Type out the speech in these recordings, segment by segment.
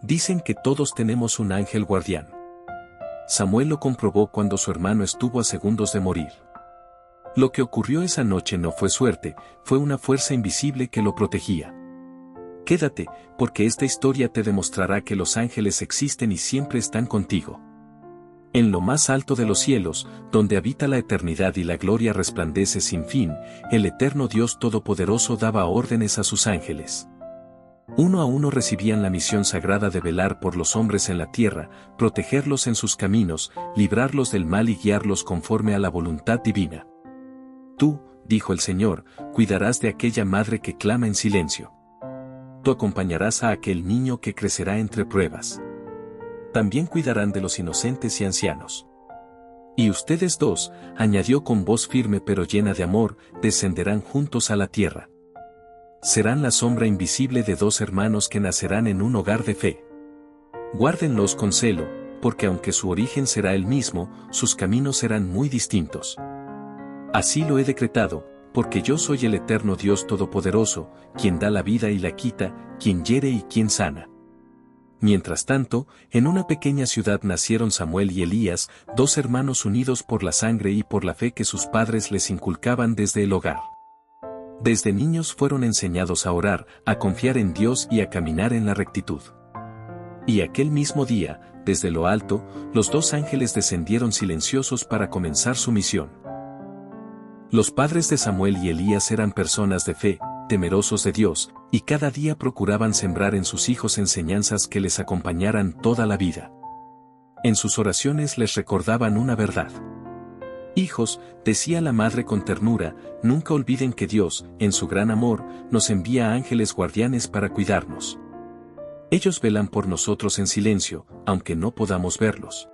Dicen que todos tenemos un ángel guardián. Samuel lo comprobó cuando su hermano estuvo a segundos de morir. Lo que ocurrió esa noche no fue suerte, fue una fuerza invisible que lo protegía. Quédate, porque esta historia te demostrará que los ángeles existen y siempre están contigo. En lo más alto de los cielos, donde habita la eternidad y la gloria resplandece sin fin, el eterno Dios Todopoderoso daba órdenes a sus ángeles. Uno a uno recibían la misión sagrada de velar por los hombres en la tierra, protegerlos en sus caminos, librarlos del mal y guiarlos conforme a la voluntad divina. Tú, dijo el Señor, cuidarás de aquella madre que clama en silencio. Tú acompañarás a aquel niño que crecerá entre pruebas. También cuidarán de los inocentes y ancianos. Y ustedes dos, añadió con voz firme pero llena de amor, descenderán juntos a la tierra. Serán la sombra invisible de dos hermanos que nacerán en un hogar de fe. Guárdenlos con celo, porque aunque su origen será el mismo, sus caminos serán muy distintos. Así lo he decretado, porque yo soy el eterno Dios Todopoderoso, quien da la vida y la quita, quien hiere y quien sana. Mientras tanto, en una pequeña ciudad nacieron Samuel y Elías, dos hermanos unidos por la sangre y por la fe que sus padres les inculcaban desde el hogar. Desde niños fueron enseñados a orar, a confiar en Dios y a caminar en la rectitud. Y aquel mismo día, desde lo alto, los dos ángeles descendieron silenciosos para comenzar su misión. Los padres de Samuel y Elías eran personas de fe, temerosos de Dios, y cada día procuraban sembrar en sus hijos enseñanzas que les acompañaran toda la vida. En sus oraciones les recordaban una verdad. Hijos, decía la madre con ternura, nunca olviden que Dios, en su gran amor, nos envía ángeles guardianes para cuidarnos. Ellos velan por nosotros en silencio, aunque no podamos verlos.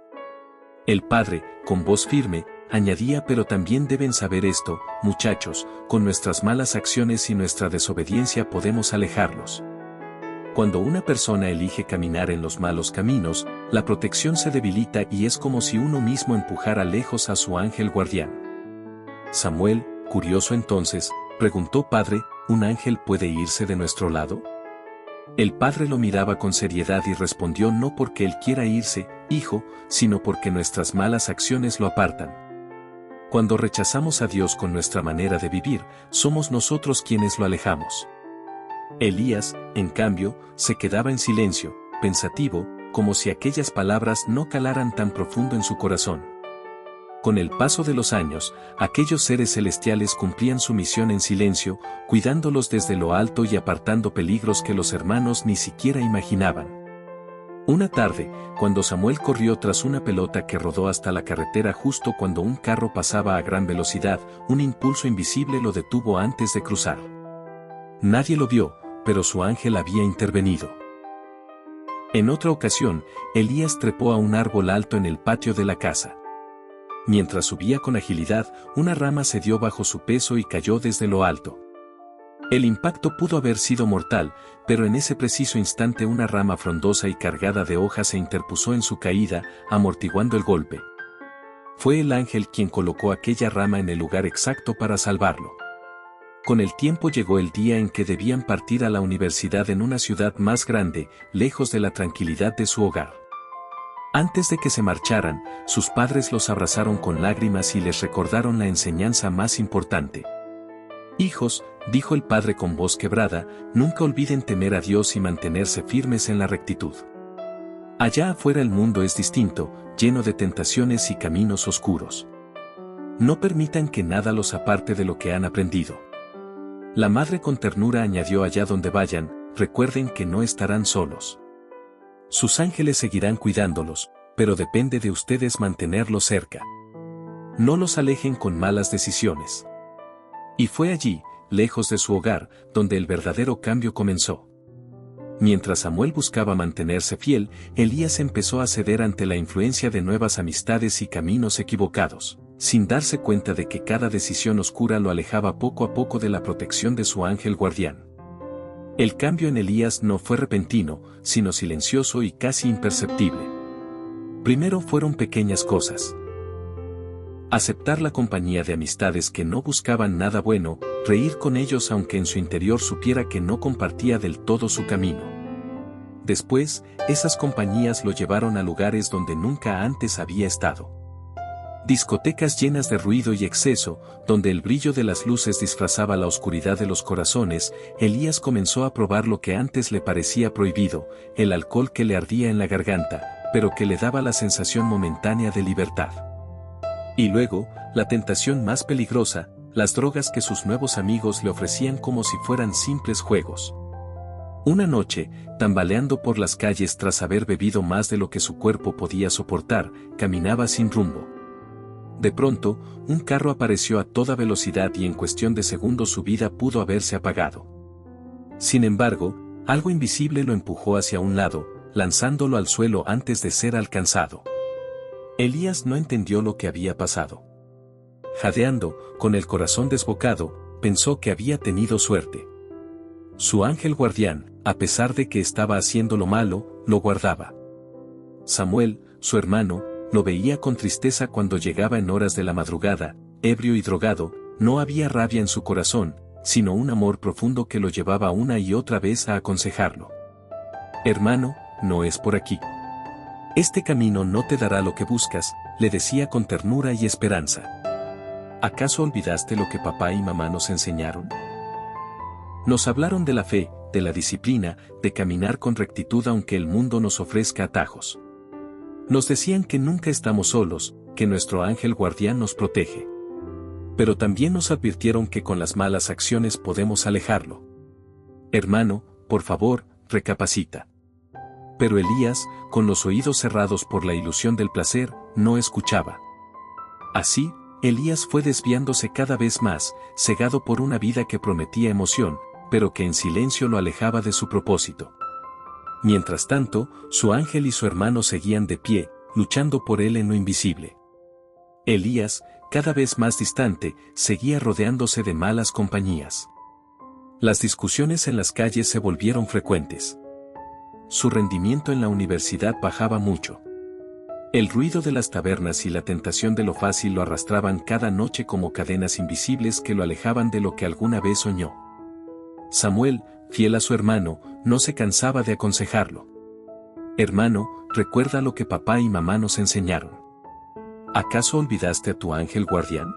El padre, con voz firme, añadía: pero también deben saber esto, muchachos, con nuestras malas acciones y nuestra desobediencia podemos alejarlos. Cuando una persona elige caminar en los malos caminos, la protección se debilita y es como si uno mismo empujara lejos a su ángel guardián. Samuel, curioso entonces, preguntó: Padre, ¿un ángel puede irse de nuestro lado? El padre lo miraba con seriedad y respondió: no porque él quiera irse, hijo, sino porque nuestras malas acciones lo apartan. Cuando rechazamos a Dios con nuestra manera de vivir, somos nosotros quienes lo alejamos. Elías, en cambio, se quedaba en silencio, pensativo, como si aquellas palabras no calaran tan profundo en su corazón. Con el paso de los años, aquellos seres celestiales cumplían su misión en silencio, cuidándolos desde lo alto y apartando peligros que los hermanos ni siquiera imaginaban. Una tarde, cuando Samuel corrió tras una pelota que rodó hasta la carretera justo cuando un carro pasaba a gran velocidad, un impulso invisible lo detuvo antes de cruzar. Nadie lo vio, pero su ángel había intervenido. En otra ocasión, Elías trepó a un árbol alto en el patio de la casa. Mientras subía con agilidad, una rama cedió bajo su peso y cayó desde lo alto. El impacto pudo haber sido mortal, pero en ese preciso instante una rama frondosa y cargada de hojas se interpuso en su caída, amortiguando el golpe. Fue el ángel quien colocó aquella rama en el lugar exacto para salvarlo. Con el tiempo llegó el día en que debían partir a la universidad en una ciudad más grande, lejos de la tranquilidad de su hogar. Antes de que se marcharan, sus padres los abrazaron con lágrimas y les recordaron la enseñanza más importante. Hijos, dijo el padre con voz quebrada, nunca olviden temer a Dios y mantenerse firmes en la rectitud. Allá afuera el mundo es distinto, lleno de tentaciones y caminos oscuros. No permitan que nada los aparte de lo que han aprendido. La madre con ternura añadió: allá donde vayan, recuerden que no estarán solos. Sus ángeles seguirán cuidándolos, pero depende de ustedes mantenerlos cerca. No los alejen con malas decisiones. Y fue allí, lejos de su hogar, donde el verdadero cambio comenzó. Mientras Samuel buscaba mantenerse fiel, Elías empezó a ceder ante la influencia de nuevas amistades y caminos equivocados, sin darse cuenta de que cada decisión oscura lo alejaba poco a poco de la protección de su ángel guardián. El cambio en Elías no fue repentino, sino silencioso y casi imperceptible. Primero fueron pequeñas cosas. Aceptar la compañía de amistades que no buscaban nada bueno, reír con ellos aunque en su interior supiera que no compartía del todo su camino. Después, esas compañías lo llevaron a lugares donde nunca antes había estado. Discotecas llenas de ruido y exceso, donde el brillo de las luces disfrazaba la oscuridad de los corazones. Elías comenzó a probar lo que antes le parecía prohibido, el alcohol que le ardía en la garganta, pero que le daba la sensación momentánea de libertad. Y luego, la tentación más peligrosa, las drogas que sus nuevos amigos le ofrecían como si fueran simples juegos. Una noche, tambaleando por las calles tras haber bebido más de lo que su cuerpo podía soportar, caminaba sin rumbo. De pronto, un carro apareció a toda velocidad y en cuestión de segundos su vida pudo haberse apagado. Sin embargo, algo invisible lo empujó hacia un lado, lanzándolo al suelo antes de ser alcanzado. Elías no entendió lo que había pasado. Jadeando, con el corazón desbocado, pensó que había tenido suerte. Su ángel guardián, a pesar de que estaba haciendo lo malo, lo guardaba. Samuel, su hermano, lo veía con tristeza cuando llegaba en horas de la madrugada, ebrio y drogado. No había rabia en su corazón, sino un amor profundo que lo llevaba una y otra vez a aconsejarlo. Hermano, no es por aquí. Este camino no te dará lo que buscas, le decía con ternura y esperanza. ¿Acaso olvidaste lo que papá y mamá nos enseñaron? Nos hablaron de la fe, de la disciplina, de caminar con rectitud aunque el mundo nos ofrezca atajos. Nos decían que nunca estamos solos, que nuestro ángel guardián nos protege. Pero también nos advirtieron que con las malas acciones podemos alejarlo. Hermano, por favor, recapacita. Pero Elías, con los oídos cerrados por la ilusión del placer, no escuchaba. Así, Elías fue desviándose cada vez más, cegado por una vida que prometía emoción, pero que en silencio lo alejaba de su propósito. Mientras tanto, su ángel y su hermano seguían de pie, luchando por él en lo invisible. Elías, cada vez más distante, seguía rodeándose de malas compañías. Las discusiones en las calles se volvieron frecuentes. Su rendimiento en la universidad bajaba mucho. El ruido de las tabernas y la tentación de lo fácil lo arrastraban cada noche como cadenas invisibles que lo alejaban de lo que alguna vez soñó. Samuel, fiel a su hermano, no se cansaba de aconsejarlo. Hermano, recuerda lo que papá y mamá nos enseñaron. ¿Acaso olvidaste a tu ángel guardián?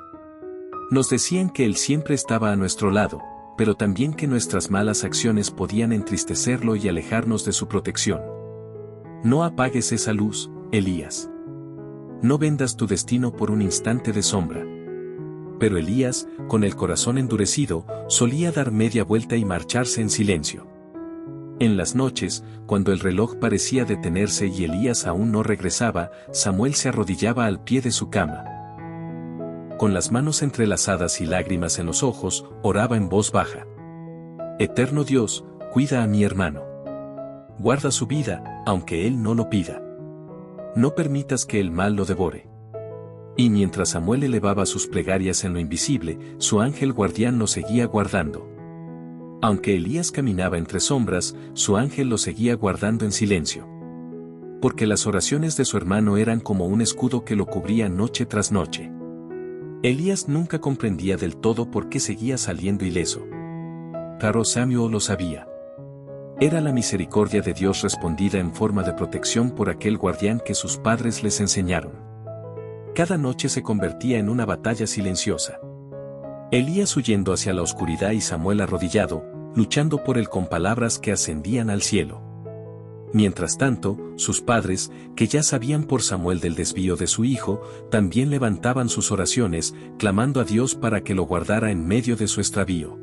Nos decían que él siempre estaba a nuestro lado, pero también que nuestras malas acciones podían entristecerlo y alejarnos de su protección. No apagues esa luz, Elías. No vendas tu destino por un instante de sombra. Pero Elías, con el corazón endurecido, solía dar media vuelta y marcharse en silencio. En las noches, cuando el reloj parecía detenerse y Elías aún no regresaba, Samuel se arrodillaba al pie de su cama. Con las manos entrelazadas y lágrimas en los ojos, oraba en voz baja. Eterno Dios, cuida a mi hermano. Guarda su vida, aunque él no lo pida. No permitas que el mal lo devore. Y mientras Samuel elevaba sus plegarias en lo invisible, su ángel guardián lo seguía guardando. Aunque Elías caminaba entre sombras, su ángel lo seguía guardando en silencio. Porque las oraciones de su hermano eran como un escudo que lo cubría noche tras noche. Elías nunca comprendía del todo por qué seguía saliendo ileso. Pero Samuel lo sabía. Era la misericordia de Dios respondida en forma de protección por aquel guardián que sus padres les enseñaron. Cada noche se convertía en una batalla silenciosa. Elías huyendo hacia la oscuridad y Samuel arrodillado, luchando por él con palabras que ascendían al cielo. Mientras tanto, sus padres, que ya sabían por Samuel del desvío de su hijo, también levantaban sus oraciones, clamando a Dios para que lo guardara en medio de su extravío.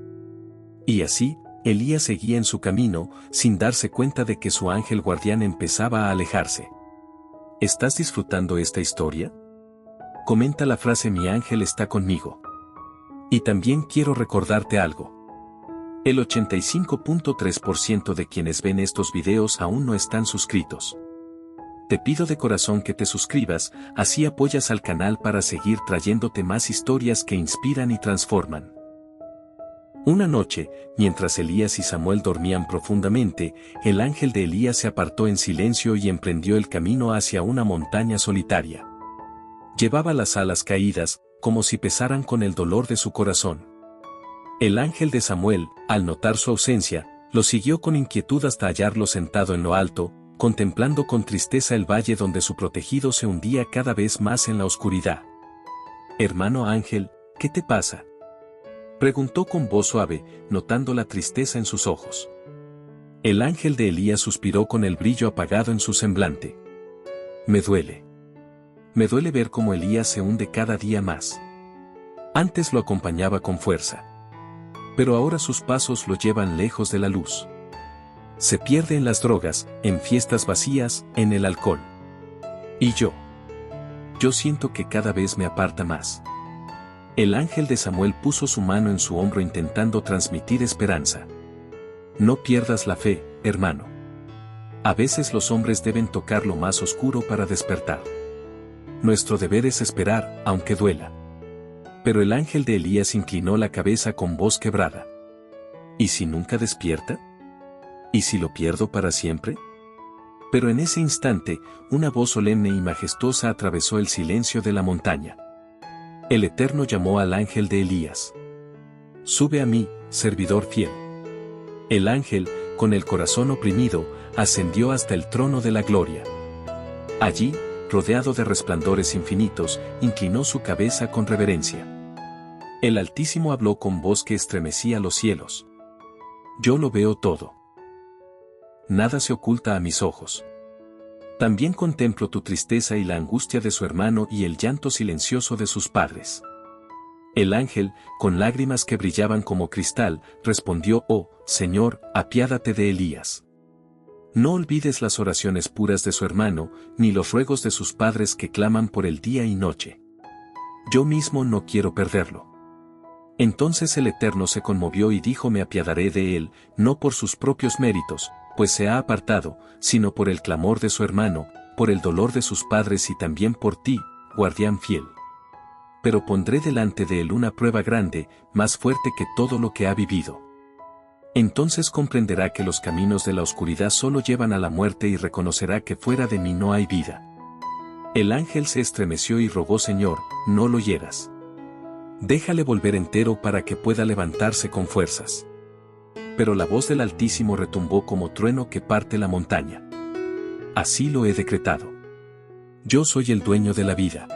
Y así, Elías seguía en su camino, sin darse cuenta de que su ángel guardián empezaba a alejarse. ¿Estás disfrutando esta historia? Comenta la frase "Mi ángel está conmigo". Y también quiero recordarte algo. El 85.3% de quienes ven estos videos aún no están suscritos. Te pido de corazón que te suscribas, así apoyas al canal para seguir trayéndote más historias que inspiran y transforman. Una noche, mientras Elías y Samuel dormían profundamente, el ángel de Elías se apartó en silencio y emprendió el camino hacia una montaña solitaria. Llevaba las alas caídas, como si pesaran con el dolor de su corazón. El ángel de Samuel, al notar su ausencia, Lo siguió con inquietud hasta hallarlo sentado en lo alto, contemplando con tristeza el valle donde su protegido se hundía cada vez más en la oscuridad. «Hermano Ángel, ¿qué te pasa?», preguntó con voz suave, notando la tristeza en sus ojos. El ángel de Elías suspiró con el brillo apagado en su semblante. «Me duele. Me duele ver cómo Elías se hunde cada día más. Antes lo acompañaba con fuerza. Pero ahora sus pasos lo llevan lejos de la luz. Se pierde en las drogas, en fiestas vacías, en el alcohol. Y yo siento que cada vez me aparta más». El ángel de Samuel puso su mano en su hombro intentando transmitir esperanza. «No pierdas la fe, hermano. A veces los hombres deben tocar lo más oscuro para despertar. Nuestro deber es esperar, aunque duela». Pero el ángel de Elías inclinó la cabeza con voz quebrada. «¿Y si nunca despierta? ¿Y si lo pierdo para siempre?». Pero en ese instante, una voz solemne y majestuosa atravesó el silencio de la montaña. El Eterno llamó al ángel de Elías. «Sube a mí, servidor fiel». El ángel, con el corazón oprimido, ascendió hasta el trono de la gloria. Allí, rodeado de resplandores infinitos, inclinó su cabeza con reverencia. El Altísimo habló con voz que estremecía los cielos. «Yo lo veo todo. Nada se oculta a mis ojos. También contemplo tu tristeza y la angustia de su hermano y el llanto silencioso de sus padres». El ángel, con lágrimas que brillaban como cristal, respondió: «Oh, Señor, apiádate de Elías. No olvides las oraciones puras de su hermano, ni los ruegos de sus padres que claman por él día y noche. Yo mismo no quiero perderlo». Entonces el Eterno se conmovió y dijo: «Me apiadaré de él, no por sus propios méritos, pues se ha apartado, sino por el clamor de su hermano, por el dolor de sus padres y también por ti, guardián fiel. Pero pondré delante de él una prueba grande, más fuerte que todo lo que ha vivido. Entonces comprenderá que los caminos de la oscuridad solo llevan a la muerte y reconocerá que fuera de mí no hay vida». El ángel se estremeció y rogó: «Señor, no lo hieras. Déjale volver entero para que pueda levantarse con fuerzas». Pero la voz del Altísimo retumbó como trueno que parte la montaña. «Así lo he decretado. Yo soy el dueño de la vida.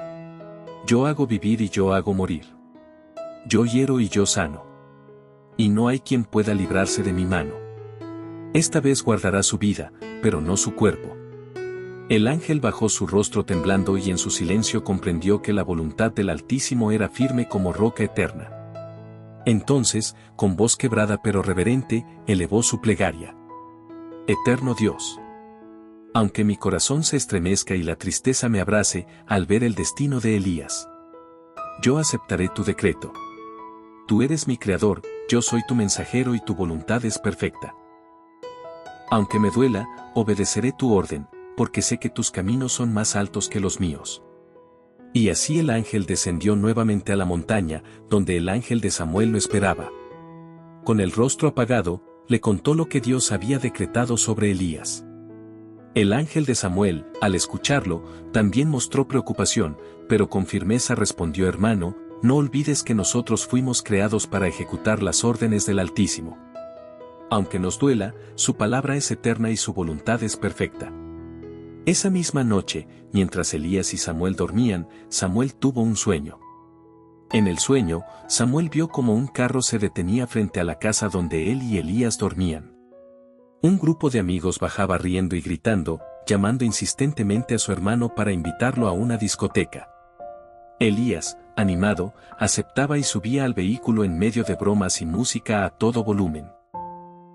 Yo hago vivir y yo hago morir. Yo hiero y yo sano. Y no hay quien pueda librarse de mi mano. Esta vez guardará su vida, pero no su cuerpo». El ángel bajó su rostro temblando y en su silencio comprendió que la voluntad del Altísimo era firme como roca eterna. Entonces, con voz quebrada pero reverente, elevó su plegaria: «Eterno Dios, aunque mi corazón se estremezca y la tristeza me abrace al ver el destino de Elías, yo aceptaré tu decreto. Tú eres mi creador, yo soy tu mensajero y tu voluntad es perfecta. Aunque me duela, obedeceré tu orden, porque sé que tus caminos son más altos que los míos». Y así el ángel descendió nuevamente a la montaña, donde el ángel de Samuel lo esperaba. Con el rostro apagado, le contó lo que Dios había decretado sobre Elías. El ángel de Samuel, al escucharlo, también mostró preocupación, pero con firmeza respondió: «Hermano, no olvides que nosotros fuimos creados para ejecutar las órdenes del Altísimo. Aunque nos duela, su palabra es eterna y su voluntad es perfecta». Esa misma noche, mientras Elías y Samuel dormían, Samuel tuvo un sueño. En el sueño, Samuel vio como un carro se detenía frente a la casa donde él y Elías dormían. Un grupo de amigos bajaba riendo y gritando, llamando insistentemente a su hermano para invitarlo a una discoteca. Elías, animado, aceptaba y subía al vehículo en medio de bromas y música a todo volumen.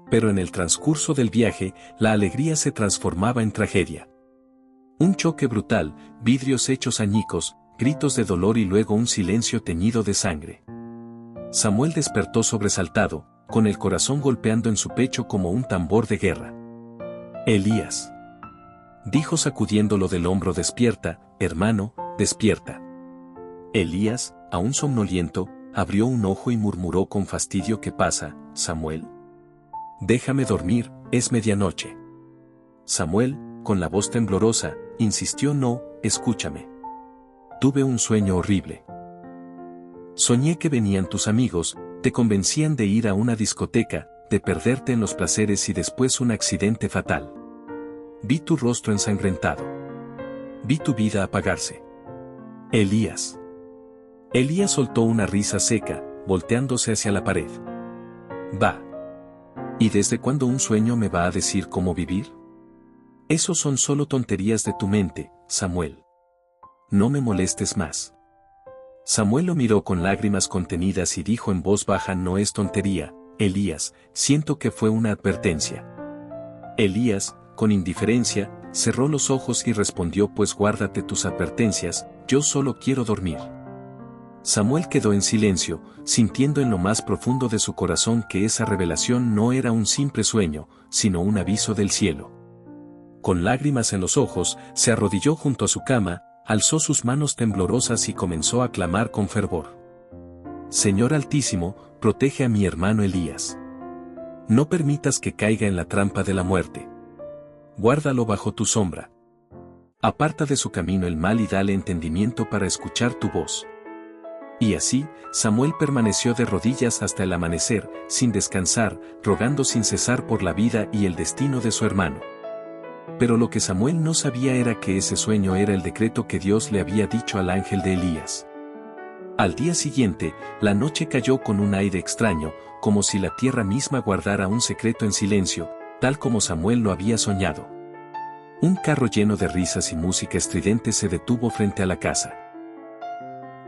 Pero en el transcurso del viaje, la alegría se transformaba en tragedia. Un choque brutal, vidrios hechos añicos, gritos de dolor y luego un silencio teñido de sangre. Samuel despertó sobresaltado, con el corazón golpeando en su pecho como un tambor de guerra. «Elías», dijo sacudiéndolo del hombro: «Despierta, hermano, despierta». Elías, aún somnoliento, abrió un ojo y murmuró con fastidio: «¿Qué pasa, Samuel? Déjame dormir, es medianoche». Samuel, con la voz temblorosa, insistió: «No, escúchame. Tuve un sueño horrible. Soñé que venían tus amigos, te convencían de ir a una discoteca, de perderte en los placeres y después un accidente fatal. Vi tu rostro ensangrentado. Vi tu vida apagarse. Elías. Elías soltó una risa seca, volteándose hacia la pared. Va. ¿Y desde cuándo un sueño me va a decir cómo vivir? Esos son solo tonterías de tu mente, Samuel. No me molestes más. Samuel lo miró con lágrimas contenidas y dijo en voz baja: no es tontería, Elías, siento que fue una advertencia. Elías, con indiferencia, cerró los ojos y respondió: pues guárdate tus advertencias, yo solo quiero dormir. Samuel quedó en silencio, sintiendo en lo más profundo de su corazón que esa revelación no era un simple sueño, sino un aviso del cielo. Con lágrimas en los ojos, se arrodilló junto a su cama, alzó sus manos temblorosas y comenzó a clamar con fervor. Señor Altísimo, protege a mi hermano Elías. No permitas que caiga en la trampa de la muerte. Guárdalo bajo tu sombra. Aparta de su camino el mal y dale entendimiento para escuchar tu voz. Y así, Samuel permaneció de rodillas hasta el amanecer, sin descansar, rogando sin cesar por la vida y el destino de su hermano. Pero lo que Samuel no sabía era que ese sueño era el decreto que Dios le había dicho al ángel de Elías. Al día siguiente, la noche cayó con un aire extraño, como si la tierra misma guardara un secreto en silencio, tal como Samuel lo había soñado. Un carro lleno de risas y música estridente se detuvo frente a la casa.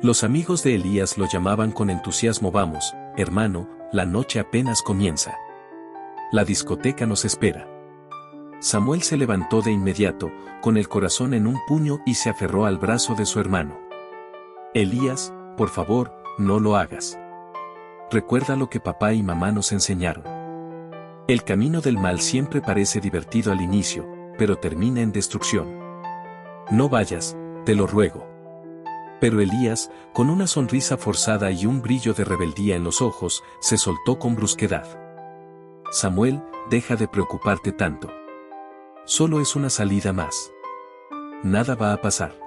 Los amigos de Elías lo llamaban con entusiasmo: vamos, hermano, la noche apenas comienza. La discoteca nos espera. Samuel se levantó de inmediato, con el corazón en un puño, y se aferró al brazo de su hermano. Elías, por favor, no lo hagas. Recuerda lo que papá y mamá nos enseñaron. El camino del mal siempre parece divertido al inicio, pero termina en destrucción. No vayas, te lo ruego. Pero Elías, con una sonrisa forzada y un brillo de rebeldía en los ojos, se soltó con brusquedad. Samuel, deja de preocuparte tanto. Solo es una salida más. Nada va a pasar.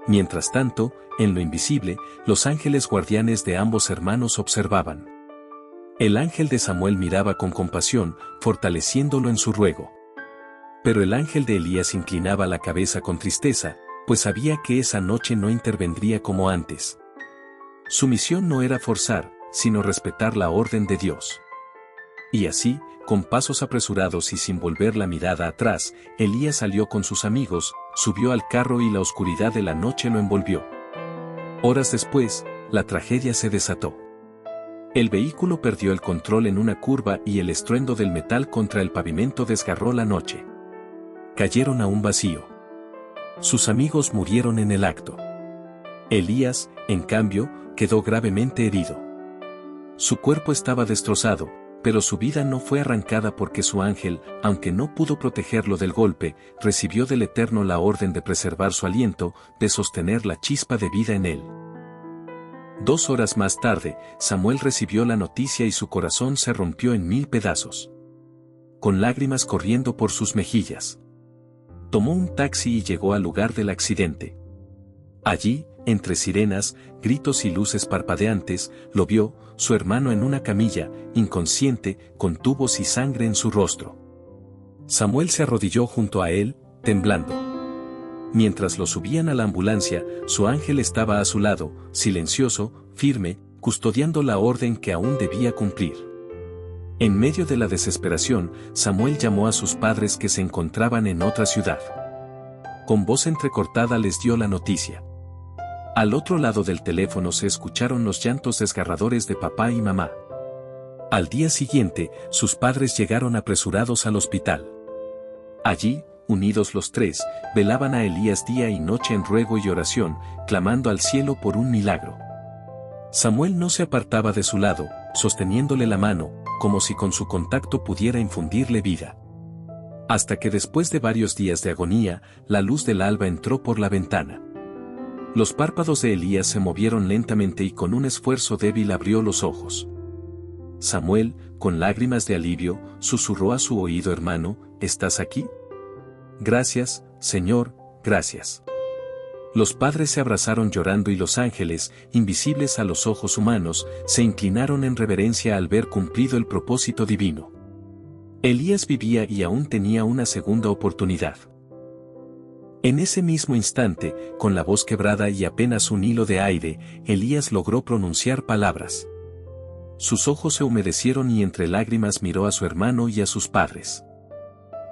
Mientras tanto, en lo invisible, los ángeles guardianes de ambos hermanos observaban. El ángel de Samuel miraba con compasión, fortaleciéndolo en su ruego. Pero el ángel de Elías inclinaba la cabeza con tristeza, pues sabía que esa noche no intervendría como antes. Su misión no era forzar, sino respetar la orden de Dios. Y así, con pasos apresurados y sin volver la mirada atrás, Elías salió con sus amigos, subió al carro y la oscuridad de la noche lo envolvió. Horas después, la tragedia se desató. El vehículo perdió el control en una curva y el estruendo del metal contra el pavimento desgarró la noche. Cayeron a un vacío. Sus amigos murieron en el acto. Elías, en cambio, quedó gravemente herido. Su cuerpo estaba destrozado, pero su vida no fue arrancada porque su ángel, aunque no pudo protegerlo del golpe, recibió del Eterno la orden de preservar su aliento, de sostener la chispa de vida en él. 2 horas más tarde, Samuel recibió la noticia y su corazón se rompió en 1000 pedazos. Con lágrimas corriendo por sus mejillas. Tomó un taxi y llegó al lugar del accidente. Allí, entre sirenas, gritos y luces parpadeantes, lo vio, su hermano en una camilla, inconsciente, con tubos y sangre en su rostro. Samuel se arrodilló junto a él, temblando. Mientras lo subían a la ambulancia, su ángel estaba a su lado, silencioso, firme, custodiando la orden que aún debía cumplir. En medio de la desesperación, Samuel llamó a sus padres que se encontraban en otra ciudad. Con voz entrecortada les dio la noticia. Al otro lado del teléfono se escucharon los llantos desgarradores de papá y mamá. Al día siguiente, sus padres llegaron apresurados al hospital. Allí, unidos los tres, velaban a Elías día y noche en ruego y oración, clamando al cielo por un milagro. Samuel no se apartaba de su lado, sosteniéndole la mano, como si con su contacto pudiera infundirle vida. Hasta que después de varios días de agonía, la luz del alba entró por la ventana. Los párpados de Elías se movieron lentamente y con un esfuerzo débil abrió los ojos. Samuel, con lágrimas de alivio, susurró a su oído: hermano, ¿estás aquí? Gracias, Señor, gracias. Los padres se abrazaron llorando y los ángeles, invisibles a los ojos humanos, se inclinaron en reverencia al ver cumplido el propósito divino. Elías vivía y aún tenía una segunda oportunidad. En ese mismo instante, con la voz quebrada y apenas un hilo de aire, Elías logró pronunciar palabras. Sus ojos se humedecieron y entre lágrimas miró a su hermano y a sus padres.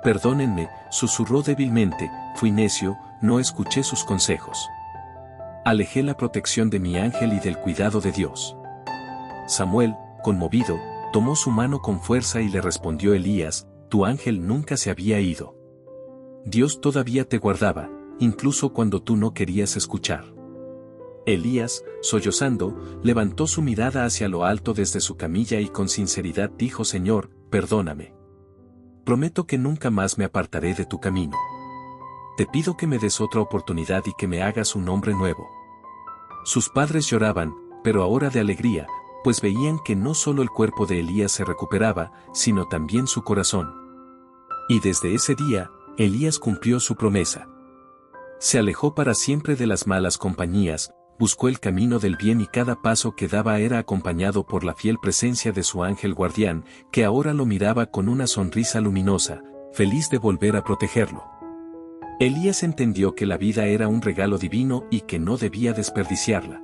«Perdónenme», susurró débilmente, «fui necio, no escuché sus consejos. Alejé la protección de mi ángel y del cuidado de Dios». Samuel, conmovido, tomó su mano con fuerza y le respondió: «Elías, tu ángel nunca se había ido. Dios todavía te guardaba, incluso cuando tú no querías escuchar». Elías, sollozando, levantó su mirada hacia lo alto desde su camilla y con sinceridad dijo: «Señor, perdóname. Prometo que nunca más me apartaré de tu camino. Te pido que me des otra oportunidad y que me hagas un hombre nuevo». Sus padres lloraban, pero ahora de alegría, pues veían que no solo el cuerpo de Elías se recuperaba, sino también su corazón. Y desde ese día, Elías cumplió su promesa. Se alejó para siempre de las malas compañías, buscó el camino del bien y cada paso que daba era acompañado por la fiel presencia de su ángel guardián, que ahora lo miraba con una sonrisa luminosa, feliz de volver a protegerlo. Elías entendió que la vida era un regalo divino y que no debía desperdiciarla.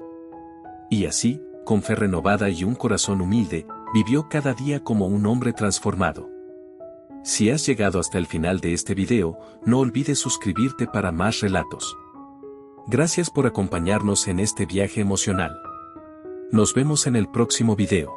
Y así, con fe renovada y un corazón humilde, vivió cada día como un hombre transformado. Si has llegado hasta el final de este video, no olvides suscribirte para más relatos. Gracias por acompañarnos en este viaje emocional. Nos vemos en el próximo video.